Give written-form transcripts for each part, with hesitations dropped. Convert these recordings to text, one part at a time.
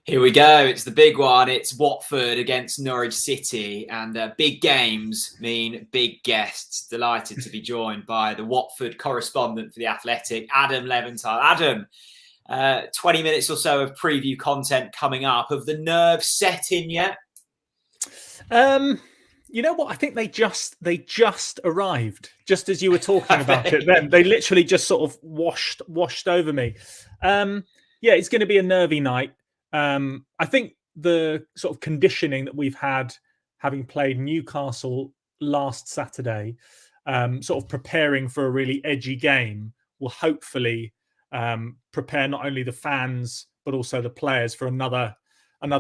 Here we go. It's the big one. It's Watford against Norwich City. And big games mean big guests. Delighted to be joined by the Watford correspondent for The Athletic, Adam Leventhal. Adam, 20 minutes or so of preview content coming up. Have the nerves set in yet? You know what? I think they just arrived, just as you were talking about it. Then they literally just sort of washed over me. Yeah, it's going to be a nervy night. I think the sort of conditioning that we've had, having played Newcastle last Saturday, sort of preparing for a really edgy game, will hopefully prepare not only the fans but also the players for another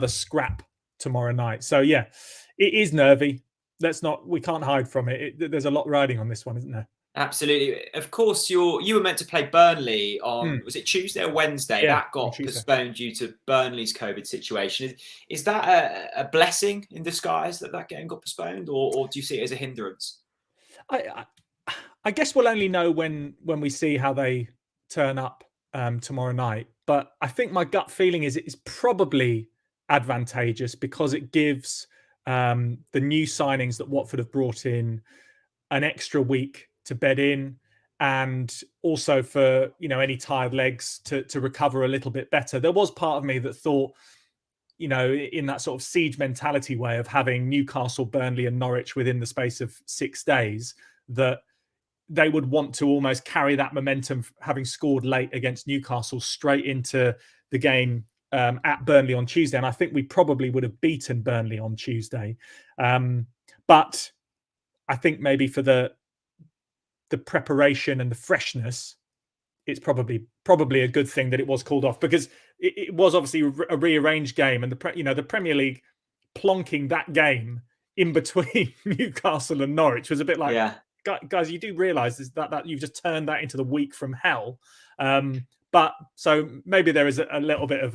scrap tomorrow night. So yeah, it is nervy. We can't hide from it. There's a lot riding on this one, isn't there? Absolutely. Of course, you were meant to play Burnley on, was it Tuesday or Wednesday? Yeah, that got postponed due to Burnley's COVID situation. Is that a blessing in disguise that game got postponed, or do you see it as a hindrance? I guess we'll only know when we see how they turn up tomorrow night. But I think my gut feeling is it's probably advantageous because it gives the new signings that Watford have brought in an extra week to bed in, and also for any tired legs to recover a little bit better. There was part of me that thought, in that sort of siege mentality way of having Newcastle, Burnley and Norwich within the space of 6 days, that they would want to almost carry that momentum, having scored late against Newcastle, straight into the game at Burnley on Tuesday. And I think we probably would have beaten Burnley on Tuesday. But I think maybe for the preparation and the freshness, it's probably a good thing that it was called off, because it was obviously a rearranged game, and the Premier League plonking that game in between Newcastle and Norwich was a bit like, yeah, guys, you do realise that you've just turned that into the week from hell. But so maybe there is a little bit of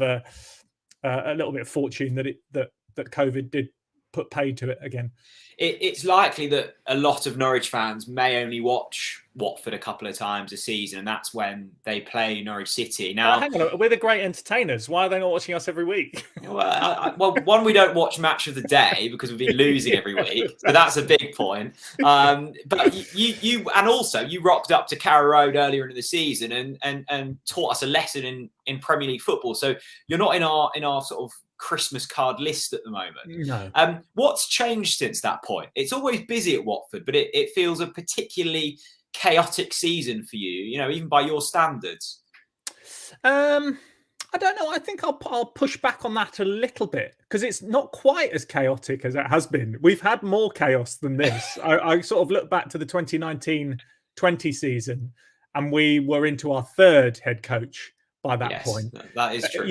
fortune that COVID did put paid to it again. It's likely that a lot of Norwich fans may only watch Watford a couple of times a season, and that's when they play Norwich City. Now, hang on, we're the great entertainers. Why are they not watching us every week? Well, one, we don't watch Match of the Day because we've been losing every week, so that's a big point. But you and also you rocked up to Vicarage Road earlier in the season and taught us a lesson in Premier League football. So you're not in our sort of Christmas card list at the moment. No. What's changed since that point? It's always busy at Watford, but it feels a particularly chaotic season for you, even by your standards. I don't know. I think I'll push back on that a little bit, because it's not quite as chaotic as it has been. We've had more chaos than this. I sort of look back to the 2019-20 season, and we were into our third head coach by that point. That is true.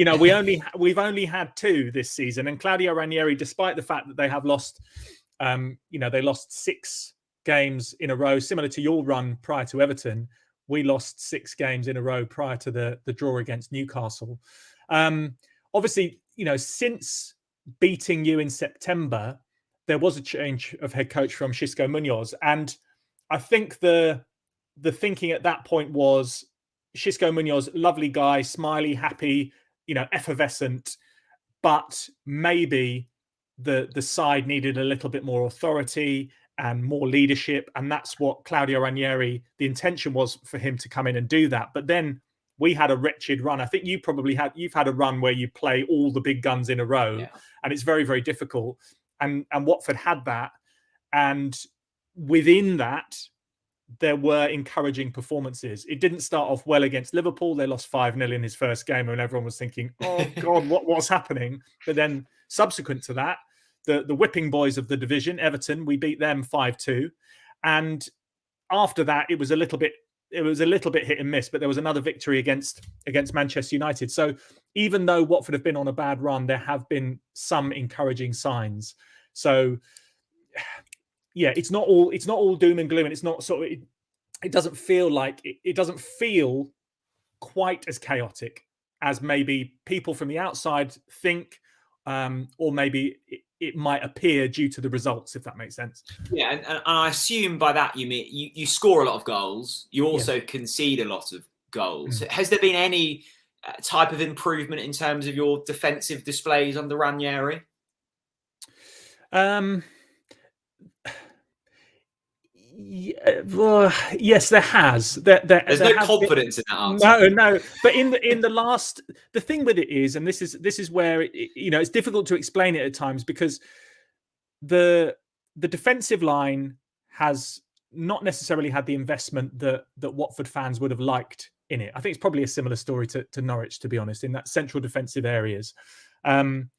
We've only had 2 this season, and Claudio Ranieri, despite the fact that they have lost, they lost 6 games in a row, similar to your run prior to Everton. We lost 6 games in a row prior to the draw against Newcastle. Obviously, since beating you in September, there was a change of head coach from Xisco Munoz, and I think the thinking at that point was, Xisco Munoz, lovely guy, smiley, happy, effervescent, but maybe the side needed a little bit more authority and more leadership, and that's what Claudio Ranieri, the intention was for him to come in and do that. But then we had a wretched run. I think you've had a run where you play all the big guns in a row, and it's very, very difficult. And Watford had that, and within that, there were encouraging performances. It didn't start off well against Liverpool. They lost 5-0 in his first game, and everyone was thinking, oh God, what's happening? But then subsequent to that, the whipping boys of the division, Everton, we beat them 5-2. And after that, it was a little bit hit and miss, but there was another victory against Manchester United. So even though Watford have been on a bad run, there have been some encouraging signs. So yeah, it's not all doom and gloom, and it's not sort of, it doesn't feel like it doesn't feel quite as chaotic as maybe people from the outside think, or maybe it might appear due to the results, if that makes sense. Yeah, and I assume by that you mean you score a lot of goals. You also concede a lot of goals. Has there been any type of improvement in terms of your defensive displays under Ranieri? Yeah, well, yes, there has. There's there no confidence in that No, answer. no. But in the last, the thing with it is, and this is where it's difficult to explain it at times, because the defensive line has not necessarily had the investment that Watford fans would have liked in it. I think it's probably a similar story to Norwich, to be honest, in that central defensive areas. And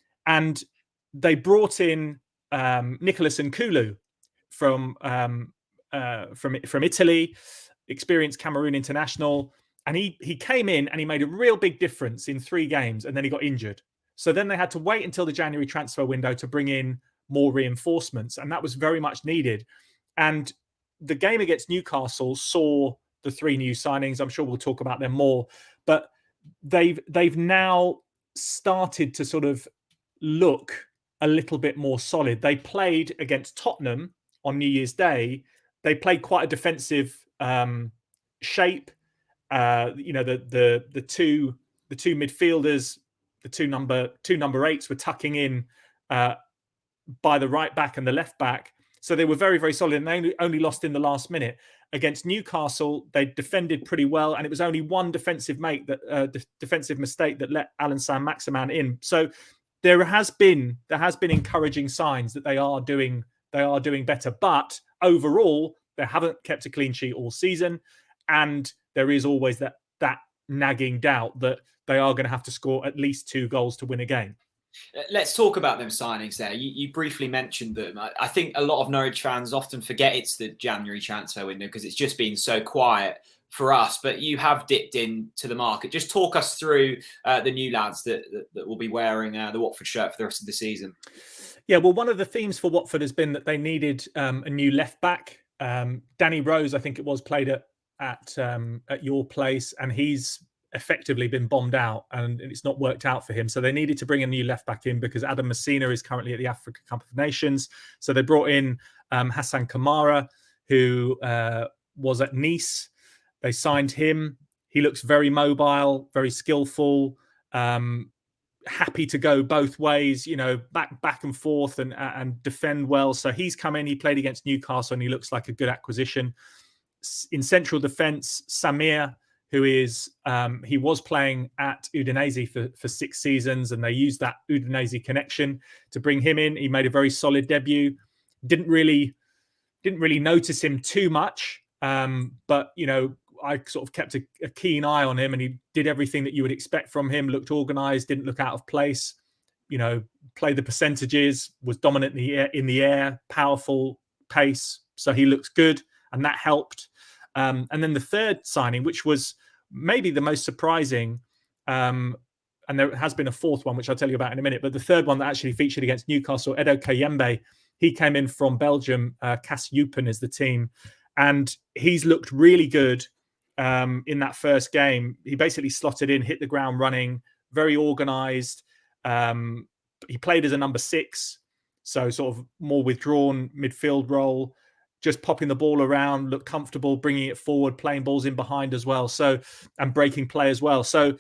they brought in Nicholas Nkulu from Italy, experienced Cameroon international, and he came in and he made a real big difference in 3 games, and then he got injured. So then they had to wait until the January transfer window to bring in more reinforcements, and that was very much needed. And the game against Newcastle saw the 3 new signings. I'm sure we'll talk about them more, but they've now started to sort of look a little bit more solid. They played against Tottenham on New Year's Day. They played quite a defensive shape. The two midfielders, the two number 8s were tucking in by the right back and the left back. So they were very, very solid, and they only lost in the last minute. Against Newcastle, they defended pretty well, and it was only one defensive mistake that let Alan Saint-Maximin in. So there has been encouraging signs that they are doing better, but overall they haven't kept a clean sheet all season, and there is always that nagging doubt that they are going to have to score at least 2 goals to win a game. Let's talk about them signings there. You briefly mentioned them. I think a lot of Norwich fans often forget it's the January transfer window because it's just been so quiet for us, but you have dipped into the market. Just talk us through the new lads that will be wearing the Watford shirt for the rest of the season. Yeah, well, one of the themes for Watford has been that they needed a new left back. Danny Rose, I think it was, played at your place, and he's effectively been bombed out, and it's not worked out for him. So they needed to bring a new left back in because Adam Messina is currently at the Africa Cup of Nations. So they brought in Hassan Kamara, who was at Nice. They signed him. He looks very mobile, very skillful, happy to go both ways, back and forth and defend well. So he's come in. He played against Newcastle, and he looks like a good acquisition. In central defence, Samir, who is he was playing at Udinese for 6 seasons, and they used that Udinese connection to bring him in. He made a very solid debut. Didn't really notice him too much, but I sort of kept a keen eye on him, and he did everything that you would expect from him. Looked organised, didn't look out of place. Played the percentages, was dominant in the air, powerful pace. So he looks good, and that helped. And then the third signing, which was maybe the most surprising, and there has been a fourth one, which I'll tell you about in a minute, but the third one that actually featured against Newcastle, Edo Kayembe, he came in from Belgium. Cas Eupen is the team, and he's looked really good in that first game. He basically slotted in, hit the ground running, very organised. He played as a number 6, so sort of more withdrawn midfield role, just popping the ball around, look comfortable, bringing it forward, playing balls in behind as well. So, and breaking play as well. So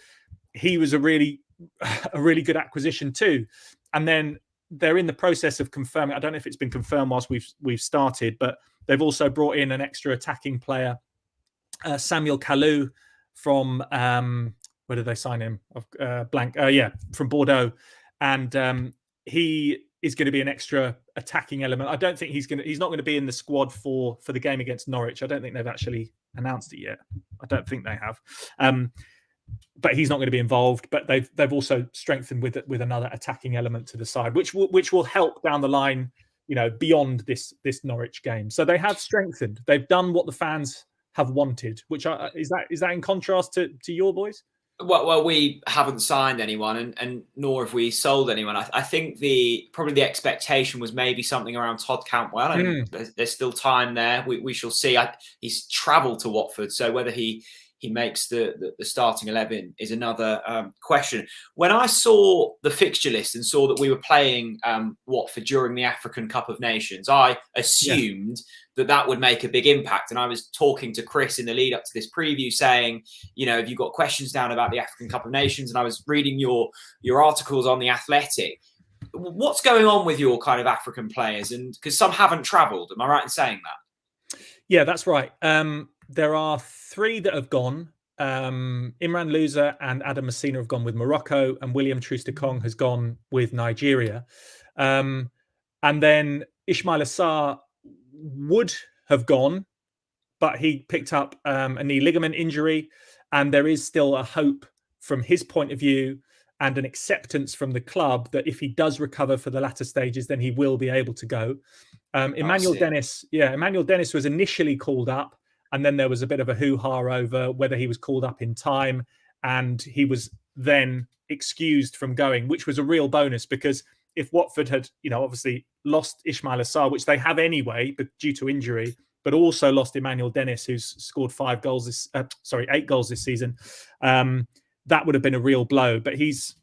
he was a really good acquisition too. And then they're in the process of confirming. I don't know if it's been confirmed whilst we've started, but they've also brought in an extra attacking player, Samuel Kalou from where did they sign him? From Bordeaux, and he is going to be an extra attacking element. I don't think he's not going to be in the squad for the game against Norwich. I don't think they've actually announced it yet. I don't think they have. But he's not going to be involved. But they've also strengthened with another attacking element to the side, which will help down the line, beyond this Norwich game. So they have strengthened. They've done what the fans have wanted. Which is that in contrast to your boys? Well, we haven't signed anyone, and nor have we sold anyone. I think probably the expectation was maybe something around Todd Cantwell, and there's still time there. We shall see. He's travelled to Watford, so whether he he makes the starting 11 is another question. When I saw the fixture list and saw that we were playing Watford during the African Cup of Nations, I assumed that would make a big impact. And I was talking to Chris in the lead up to this preview saying, have you got questions down about the African Cup of Nations? And I was reading your articles on The Athletic. What's going on with your kind of African players? And because some haven't travelled, am I right in saying that? Yeah, that's right. There are 3 that have gone. Imran Louza and Adam Messina have gone with Morocco, and William Troost-Ekong has gone with Nigeria. And then Ismail Assar would have gone, but he picked up a knee ligament injury, and there is still a hope from his point of view and an acceptance from the club that if he does recover for the latter stages, then he will be able to go. Emmanuel Dennis was initially called up, and then there was a bit of a hoo-ha over whether he was called up in time, and he was then excused from going, which was a real bonus, because if Watford had, obviously lost Ismail Assar, which they have anyway, but due to injury, but also lost Emmanuel Dennis, who's scored 8 goals this season, that would have been a real blow. But he's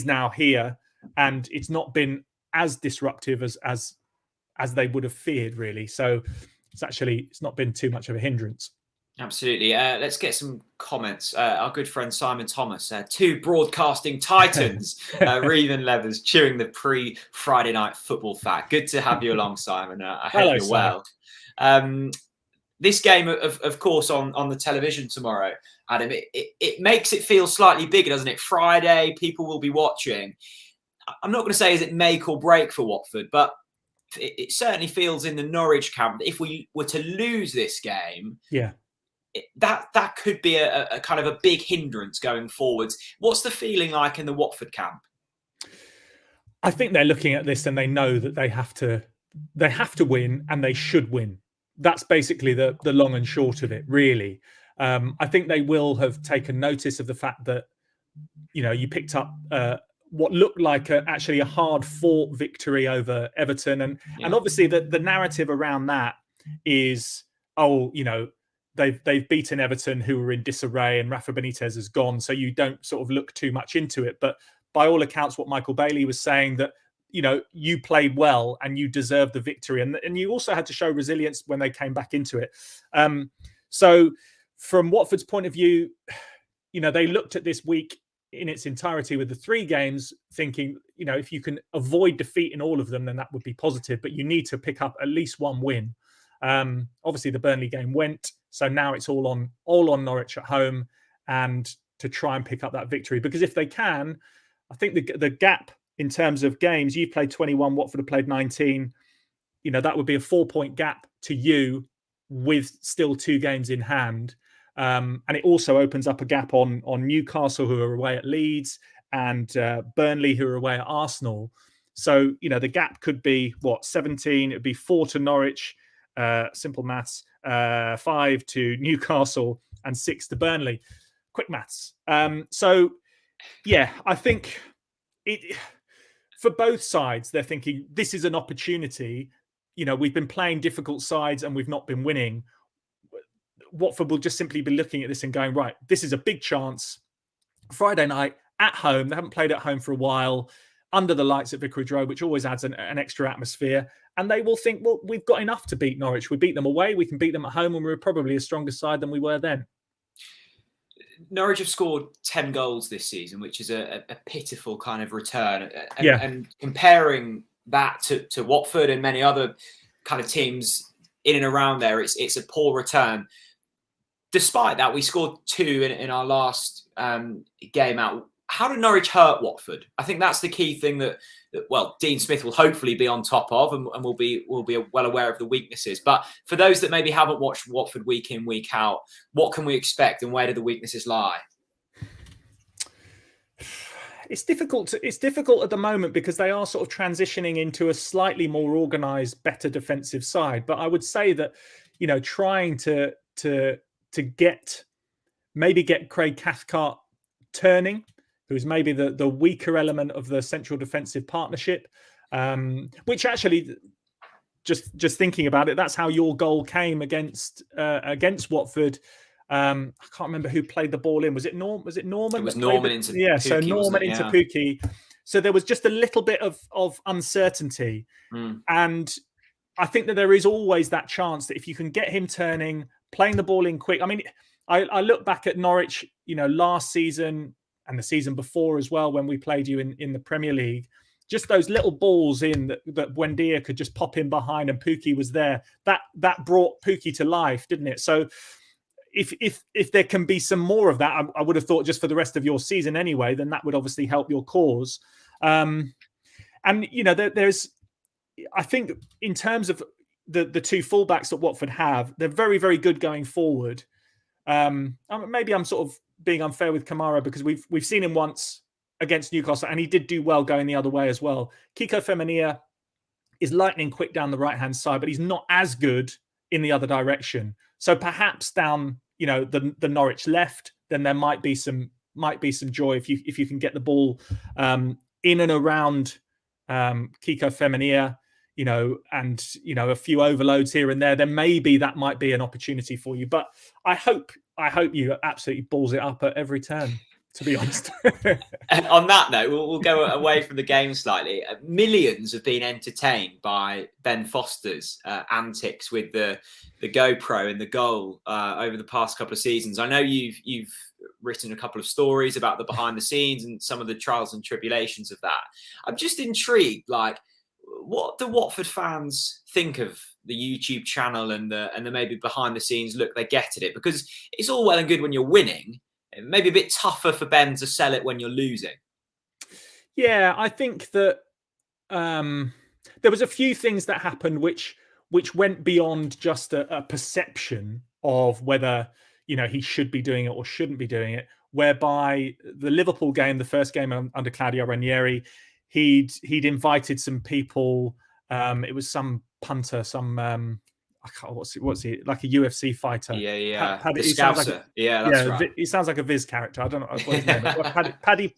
now here, and it's not been as disruptive as they would have feared, really. So it's not been too much of a hindrance. Absolutely. Let's get some comments. Our good friend Simon Thomas, 2 broadcasting titans, Reeve Levers, chewing the pre-Friday night football fat. Good to have you along, Simon. I hope you're well. This game, of course, on the television tomorrow, Adam, it makes it feel slightly bigger, doesn't it? Friday, people will be watching. I'm not going to say is it make or break for Watford, but it certainly feels in the Norwich camp that if we were to lose this game, that could be a kind of a big hindrance going forwards. What's the feeling like in the Watford camp? I think they're looking at this and they know that they have to win, and they should win. That's basically the long and short of it, really. I think they will have taken notice of the fact that you picked up what looked like actually a hard-fought victory over Everton, and obviously the narrative around that is, they've beaten Everton, who were in disarray, and Rafa Benitez has gone, so you don't sort of look too much into it. But by all accounts, what Michael Bailey was saying, that you played well and you deserved the victory, and you also had to show resilience when they came back into it. So from Watford's point of view, they looked at this week in its entirety with the 3 games, thinking, if you can avoid defeat in all of them, then that would be positive. But you need to pick up at least 1 win. Obviously, the Burnley game went, so now it's all on Norwich at home, and to try and pick up that victory. Because if they can, I think the gap in terms of games, you've played 21, Watford have played 19. That would be a 4-point gap to you with still 2 games in hand. And it also opens up a gap on Newcastle, who are away at Leeds, and Burnley, who are away at Arsenal. So, the gap could be, 17? It would be 4 to Norwich, simple maths, 5 to Newcastle, and 6 to Burnley. Quick maths. So, I think for both sides, they're thinking this is an opportunity. We've been playing difficult sides and we've not been winning. Watford will just simply be looking at this and going, right, this is a big chance. Friday night at home. They haven't played at home for a while, under the lights at Vicarage Road, which always adds an extra atmosphere. And they will think, well, we've got enough to beat Norwich. We beat them away. We can beat them at home, and we're probably a stronger side than we were then. Norwich have scored 10 goals this season, which is a pitiful kind of return. And comparing that to Watford and many other kind of teams in and around there, it's a poor return. Despite that, we scored 2 in our last game out. How did Norwich hurt Watford? I think that's the key thing that Dean Smith will hopefully be on top of, and will be well aware of the weaknesses. But for those that maybe haven't watched Watford week in, week out, what can we expect, and where do the weaknesses lie? It's difficult at the moment because they are sort of transitioning into a slightly more organised, better defensive side. But I would say that, trying to get Craig Cathcart turning, who's maybe the weaker element of the central defensive partnership, which actually, just thinking about it, that's how your goal came against Watford. I can't remember who played the ball in. Was it Norman? It was Norman into Pukki, so Norman into Pukki. So there was just a little bit of uncertainty. And I think that there is always that chance that if you can get him turning, playing the ball in quick. I mean, I look back at Norwich, last season and the season before as well, when we played you in the Premier League. Just those little balls in that Buendia could just pop in behind and Pukki was there. That brought Pukki to life, didn't it? So if there can be some more of that, I would have thought just for the rest of your season anyway, then that would obviously help your cause. And there's, I think in terms of the two fullbacks that Watford have, they're very, very good going forward. Maybe I'm sort of being unfair with Kamara because we've seen him once against Newcastle and he did do well going the other way as well. Kiko Femenia is lightning quick down the right-hand side, but he's not as good in the other direction. So perhaps down, the Norwich left, then there might be some joy if you can get the ball in and around Kiko Femenia, and a few overloads here and there. Then maybe that might be an opportunity for you. But I hope you absolutely balls it up at every turn, to be honest. And on that note, we'll go away from the game slightly. Millions have been entertained by Ben Foster's antics with the GoPro and the goal over the past couple of seasons. I know you've written a couple of stories about the behind the scenes and some of the trials and tribulations of that. I'm just intrigued, what do Watford fans think of the YouTube channel and the maybe behind the scenes look they get at it? Because it's all well and good when you're winning. It may be a bit tougher for Ben to sell it when you're losing. Yeah, I think that there was a few things that happened which went beyond just a perception of whether he should be doing it or shouldn't be doing it. Whereby the Liverpool game, the first game under Claudio Ranieri, he'd invited some people. It was some punter, what's he like, a UFC fighter? Yeah. The Scouser. That's right. He sounds like a Viz character. I don't know what his name is. Paddy.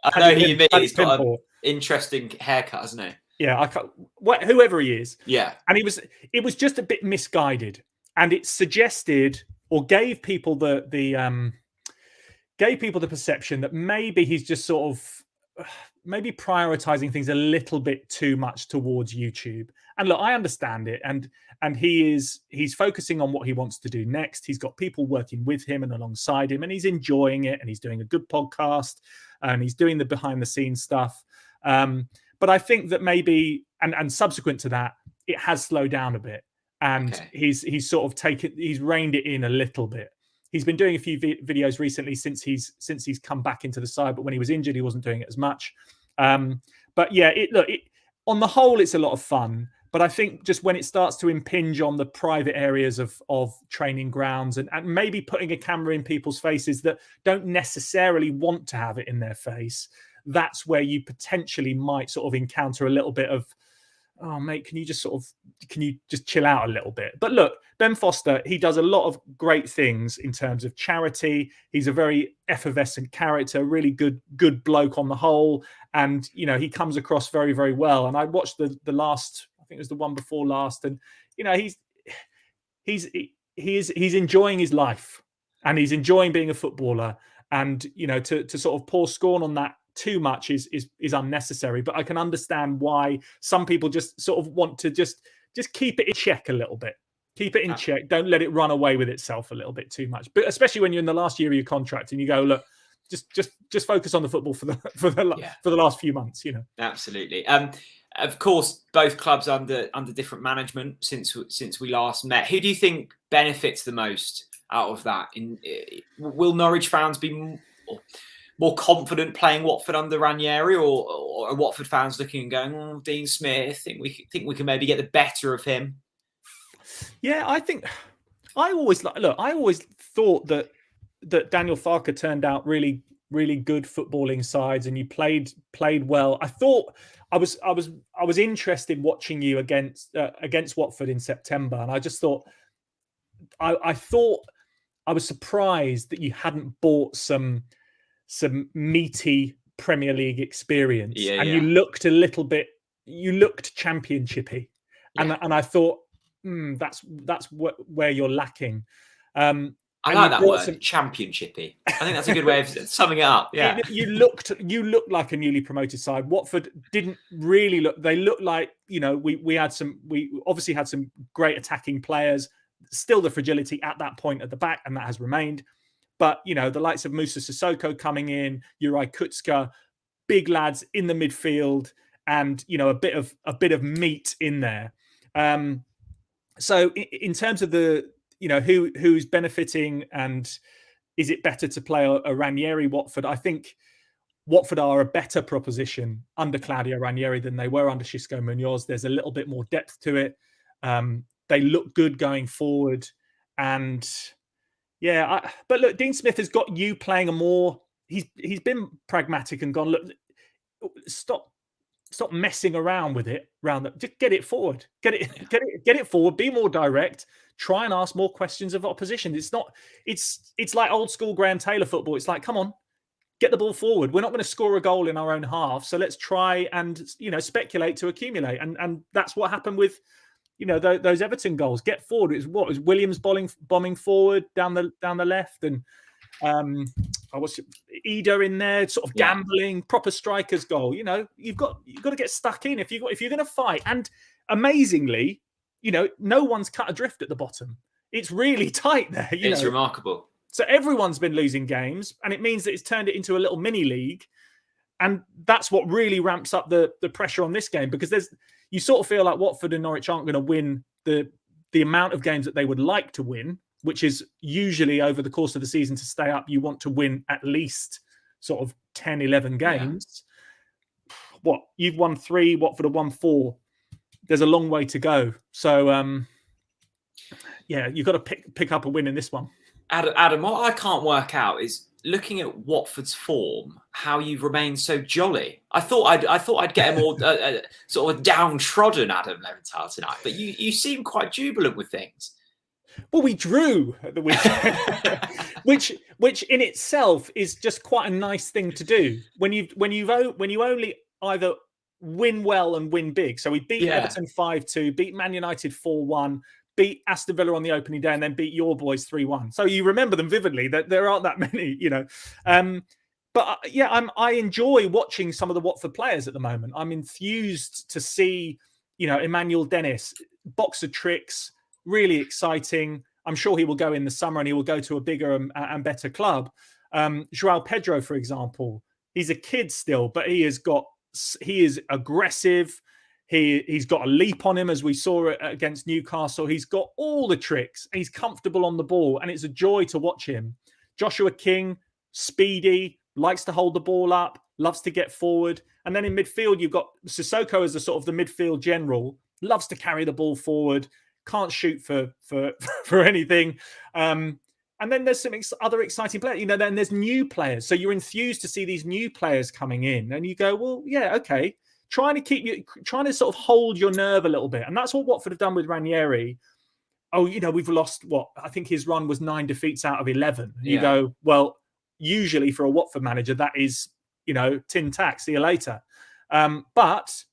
I know who you mean. He's got an interesting haircut, hasn't he? Yeah, whoever he is. Yeah, and it was just a bit misguided, and it suggested or gave people the perception that maybe he's just sort of maybe prioritizing things a little bit too much towards YouTube. And look, I understand it, and he's focusing on what he wants to do next. He's got people working with him and alongside him, and he's enjoying it, and he's doing a good podcast, and he's doing the behind the scenes stuff. But I think that maybe, and subsequent to that, it has slowed down a bit, and he's sort of he's reined it in a little bit. He's been doing a few videos recently since he's come back into the side, but when he was injured, he wasn't doing it as much. But yeah, on the whole, it's a lot of fun. But I think just when it starts to impinge on the private areas of training grounds and maybe putting a camera in people's faces that don't necessarily want to have it in their face, that's where you potentially might sort of encounter a little bit of, oh, mate, can you just chill out a little bit? But look, Ben Foster, he does a lot of great things in terms of charity. He's a very effervescent character, really good bloke on the whole. And, he comes across very, very well. And I watched the last, I think it was the one before last. And, he's enjoying his life and he's enjoying being a footballer. And, to sort of pour scorn on that too much is unnecessary. But I can understand why some people just sort of want to just keep it in check a little bit. Keep it in check. Don't let it run away with itself a little bit too much. But especially when you're in the last year of your contract and you go, look, just focus on the football for the last few months. Absolutely. Of course, both clubs under different management since we last met. Who do you think benefits the most out of that? Will Norwich fans be more confident playing Watford under Ranieri, or are Watford fans looking and going, "Oh, Dean Smith, think we can maybe get the better of him"? Yeah, I think I always thought that Daniel Farke turned out really, really good footballing sides, and you played well. I thought I was interested watching you against Watford in September, and I just thought I thought I was surprised that you hadn't bought some meaty Premier League experience, you looked a little bit, championshipy, and I thought that's where you're lacking. I like that word, championshipy. I think that's a good way of summing it up. Yeah, you looked like a newly promoted side. Watford didn't really look. They looked like, you know, we obviously had some great attacking players. Still the fragility at that point at the back, and that has remained. But you know, the likes of Musa Sissoko coming in, Juraj Kucka, big lads in the midfield, and you know, a bit of meat in there. So in terms of the, you know, who's benefiting and is it better to play a Ranieri Watford? I think Watford are a better proposition under Claudio Ranieri than they were under Xisco Munoz. There's a little bit more depth to it. They look good going forward. And yeah, but look, Dean Smith has got you playing a more... He's been pragmatic and gone, look, stop messing around with it. Just get it forward. Get it forward. Be more direct. Try and ask more questions of opposition. It's like old school Graham Taylor football. It's like, come on, get the ball forward. We're not going to score a goal in our own half, so let's try and, you know, speculate to accumulate. And that's what happened with, you know, those Everton goals. Get forward. It was Williams bombing forward down the left, and what's Ida in there, sort of gambling, proper striker's goal. You know, you've got to get stuck in if you're going to fight. And amazingly, you know, no one's cut adrift at the bottom. It's really tight there. It's remarkable. So everyone's been losing games, and it means that it's turned it into a little mini league. And that's what really ramps up the pressure on this game, because you sort of feel like Watford and Norwich aren't going to win the amount of games that they would like to win, which is usually over the course of the season to stay up, you want to win at least sort of 10, 11 games. Yeah. What? You've won 3, Watford have won 4. There's a long way to go. So, yeah, you've got to pick up a win in this one. Adam, what I can't work out is, looking at Watford's form, how you've remained so jolly. I thought I'd get a more sort of downtrodden Adam Leventhal tonight, but you seem quite jubilant with things. Well, we drew at the weekend, which in itself is just quite a nice thing to do when you only either win well and win big. So we beat Everton 5-2, beat Man United 4-1, beat Aston Villa on the opening day, and then beat your boys 3-1. So you remember them vividly. That there aren't that many, you know. But I enjoy watching some of the Watford players at the moment. I'm enthused to see, you know, Emmanuel Dennis, box of tricks. Really exciting. I'm sure he will go in the summer and he will go to a bigger and better club. Joao Pedro, for example, he's a kid still, but he is aggressive. He's got a leap on him, as we saw against Newcastle. He's got all the tricks. He's comfortable on the ball, and it's a joy to watch him. Joshua King, speedy, likes to hold the ball up, loves to get forward. And then in midfield, you've got Sissoko as the sort of the midfield general, loves to carry the ball forward. Can't shoot for anything. And then there's some other exciting players. You know, then there's new players. So you're enthused to see these new players coming in. And you go, well, yeah, okay. Trying to sort of hold your nerve a little bit. And that's what Watford have done with Ranieri. Oh, you know, we've lost I think his run was 9 defeats out of 11. And you go, well, usually for a Watford manager, that is, you know, tin tack, see you later. But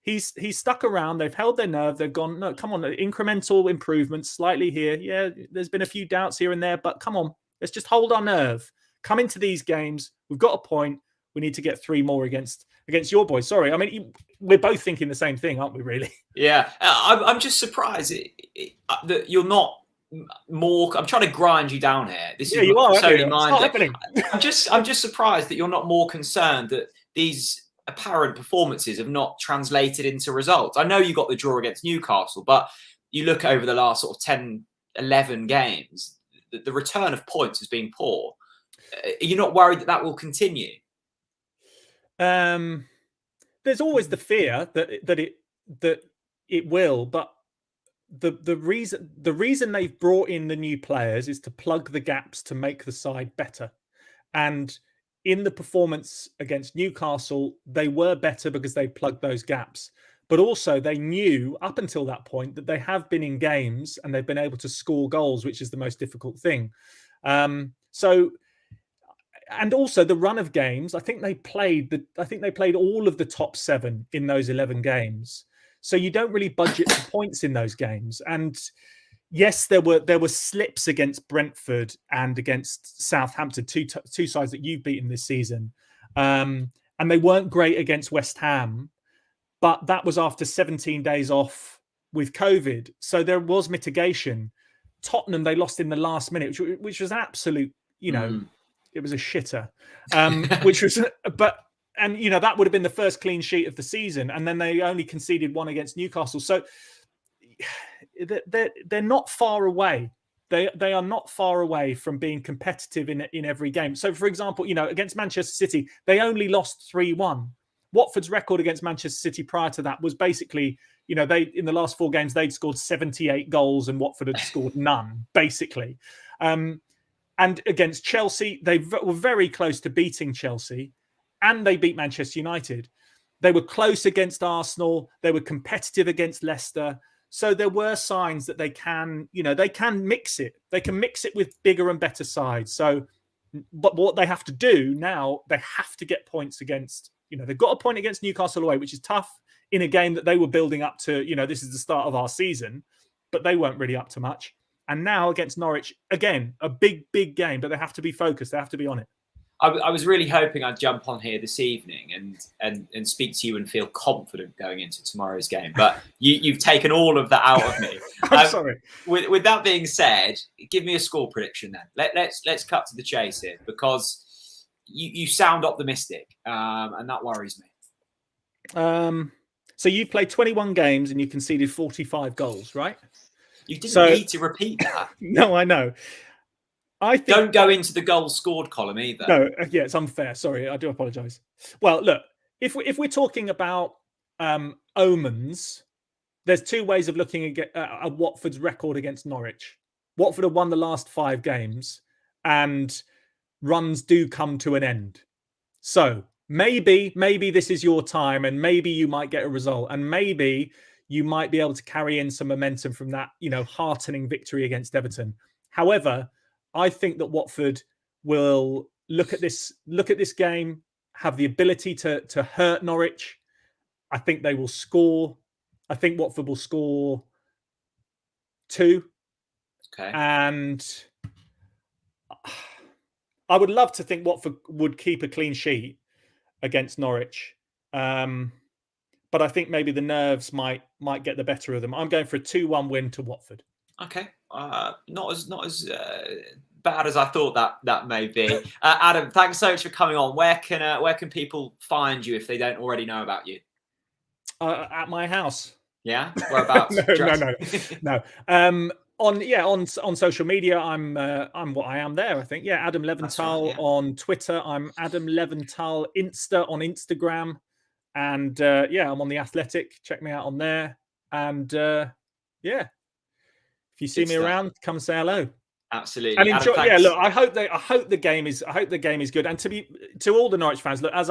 He's stuck around. They've held their nerve. They've gone, no, come on, incremental improvements, slightly here. Yeah, there's been a few doubts here and there, but come on, let's just hold our nerve. Come into these games. We've got a point. We need to get 3 more against your boys. Sorry, I mean, we're both thinking the same thing, aren't we? Really? Yeah, I'm just surprised that you're not more. I'm trying to grind you down here. This is you are. Totally it's not happening. I'm just surprised that you're not more concerned that these apparent performances have not translated into results. I know you got the draw against Newcastle, but you look over the last sort of 10, 11 games, the return of points has been poor. Are you not worried that will continue? There's always the fear that it will, but the reason they've brought in the new players is to plug the gaps to make the side better. And in the performance against Newcastle, they were better because they plugged those gaps. But also they knew up until that point that they have been in games and they've been able to score goals, which is the most difficult thing. So, and also the run of games, I think they played all of the top 7 in those 11 games. So you don't really budget for points in those games. And yes, there were slips against Brentford and against Southampton, two sides that you've beaten this season, and they weren't great against West Ham, but that was after 17 days off with COVID, so there was mitigation. Tottenham, they lost in the last minute, which was absolute, it was a shitter, which was, that would have been the first clean sheet of the season, and then they only conceded one against Newcastle. So they're not far away. They are not far away from being competitive in every game. So, for example, against Manchester City, they only lost 3-1. Watford's record against Manchester City prior to that was basically, they in the last 4 games they'd scored 78 goals and Watford had scored none, basically. And against Chelsea, they were very close to beating Chelsea, and they beat Manchester United. They were close against Arsenal. They were competitive against Leicester. So there were signs that they can mix it. They can mix it with bigger and better sides. So, but what they have to do now, they have to get points against, they've got a point against Newcastle away, which is tough in a game that they were building up to, this is the start of our season, but they weren't really up to much. And now against Norwich, again, a big, big game, but they have to be focused. They have to be on it. I was really hoping I'd jump on here this evening and speak to you and feel confident going into tomorrow's game. But you've taken all of that out of me. I'm sorry. With that being said, give me a score prediction then. Let's cut to the chase here, because you sound optimistic, and that worries me. So you've played 21 games and you conceded 45 goals, right? You didn't need to repeat that. No, I know. I think, don't go into the goals scored column either. No, yeah, it's unfair. Sorry, I do apologise. Well, look, if we're talking about omens, there's 2 ways of looking at Watford's record against Norwich. Watford have won the last 5 games, and runs do come to an end. So maybe this is your time, and maybe you might get a result, and maybe you might be able to carry in some momentum from that, heartening victory against Everton. However, I think that Watford will look at this game, have the ability to hurt Norwich. I think they will score. I think Watford will score 2. Okay. And I would love to think Watford would keep a clean sheet against Norwich. But I think maybe the nerves might get the better of them. I'm going for a 2-1 win to Watford. Okay, not as bad as I thought that may be. Adam, thanks so much for coming on. Where can people find you if they don't already know about you? At my house. Yeah, whereabouts? No. On social media, I'm what I am there. I think. Yeah, Adam Leventhal right, yeah. On Twitter. I'm Adam Leventhal on Instagram, and I'm on The Athletic. Check me out on there, and if you see me around, come say hello. Absolutely. And enjoy. Adam, look, I hope the game is good. And to all the Norwich fans, look, I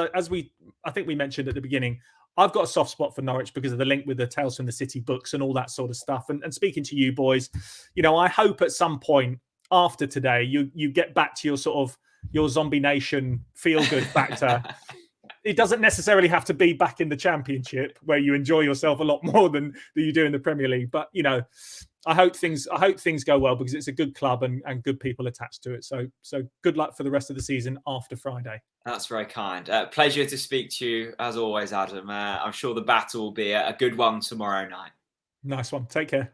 think we mentioned at the beginning, I've got a soft spot for Norwich because of the link with the Tales from the City books and all that sort of stuff. And speaking to you boys, I hope at some point after today you get back to your Zombie Nation feel good factor. It doesn't necessarily have to be back in the Championship where you enjoy yourself a lot more than you do in the Premier League. But I hope things go well because it's a good club and good people attached to it. So good luck for the rest of the season after Friday. That's very kind. Pleasure to speak to you as always, Adam. I'm sure the battle will be a good one tomorrow night. Nice one. Take care.